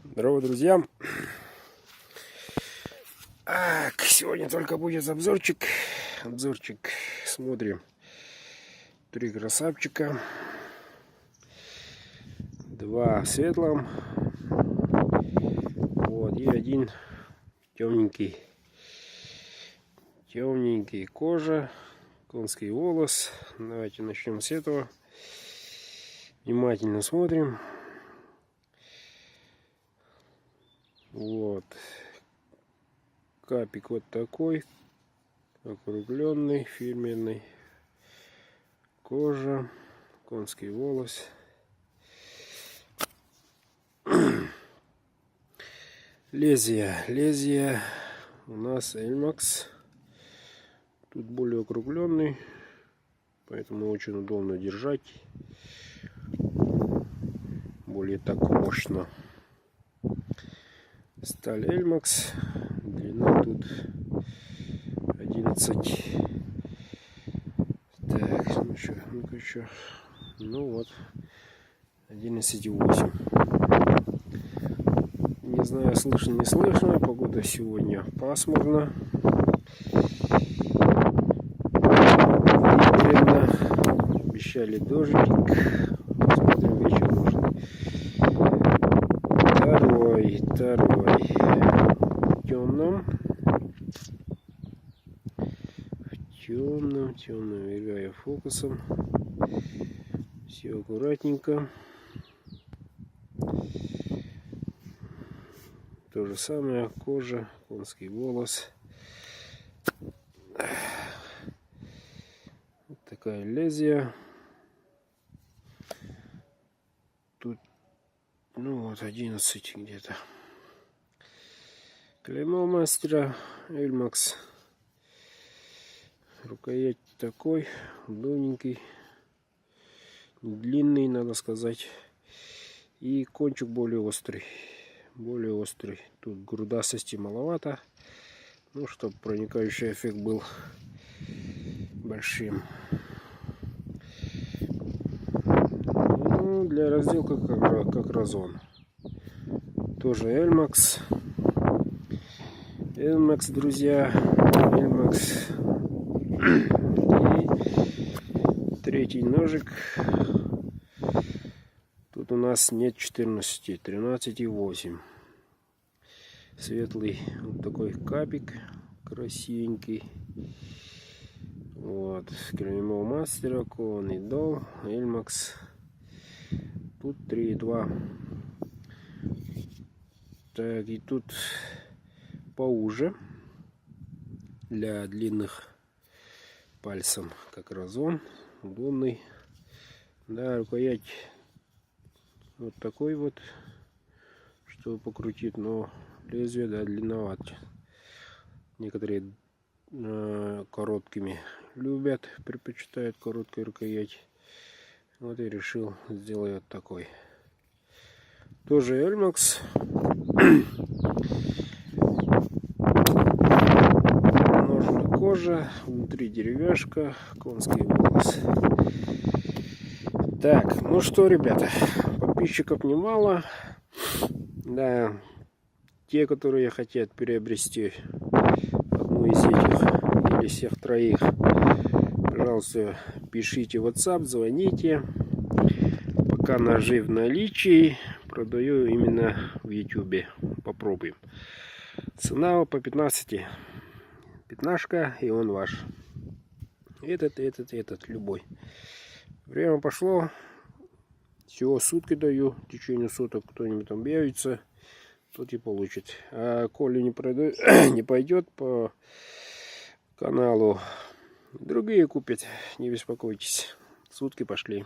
Здорово, друзья! Сегодня только будет обзорчик. Смотрим. 3 красавчика. 2 в светлом. Вот, и один темненький. Темненький кожа. Конский волос. Давайте начнем с этого. Внимательно смотрим. Вот. Капик вот такой. Округленный, фирменный. Кожа. Конский волос. Лезвие у нас Elmax. Тут более округленный, поэтому очень удобно держать. Более так мощно. Сталь Elmax. Длина тут 11. Так, ну-ка еще. Ну вот. 11,8. Не знаю, слышно, не слышно. Погода сегодня пасмурно. Ветрено. Обещали дождик. Смотрим, вечер может. Второй. В темном, мигая фокусом. Все аккуратненько. То же самое, кожа, конский волос. Вот такая лезвие. Тут, ну вот, 11 где-то. Клеймо мастера Elmax. Рукоять такой, удобненький. Длинный, надо сказать. И кончик более острый. Тут грудастости маловато. Ну, чтобы проникающий эффект был большим. Ну, для разделки как разон. Тоже Elmax. Друзья. Elmax. И третий ножик. Тут у нас нет 14, 13,8. Светлый вот такой капик, красивенький. Вот, клеймо мастера, кованый дол, Elmax. Тут 3,2. Так, и тут поуже для длинных пальцем, как разон, удобный. Да, рукоять вот такой вот, чтобы покрутить, но лезвие, да, длинновато. Некоторые короткими любят, предпочитают короткую рукоять. Вот и решил сделать вот такой. Тоже Elmax. Ножна кожа, внутри деревяшка, конский волос. Так, ну что, ребята, подписчиков немало. Да, те, которые хотят приобрести одну из этих или всех троих, пожалуйста, пишите в WhatsApp, звоните. Пока ножи в наличии, продаю именно в YouTube. Попробуем. Цена по 15. Пятнашка, и он ваш. Этот, любой. Время пошло. Всего сутки даю. В течение суток кто-нибудь там объявится, тот и получит. А коли не пойдет по каналу, другие купят. Не беспокойтесь. Сутки пошли.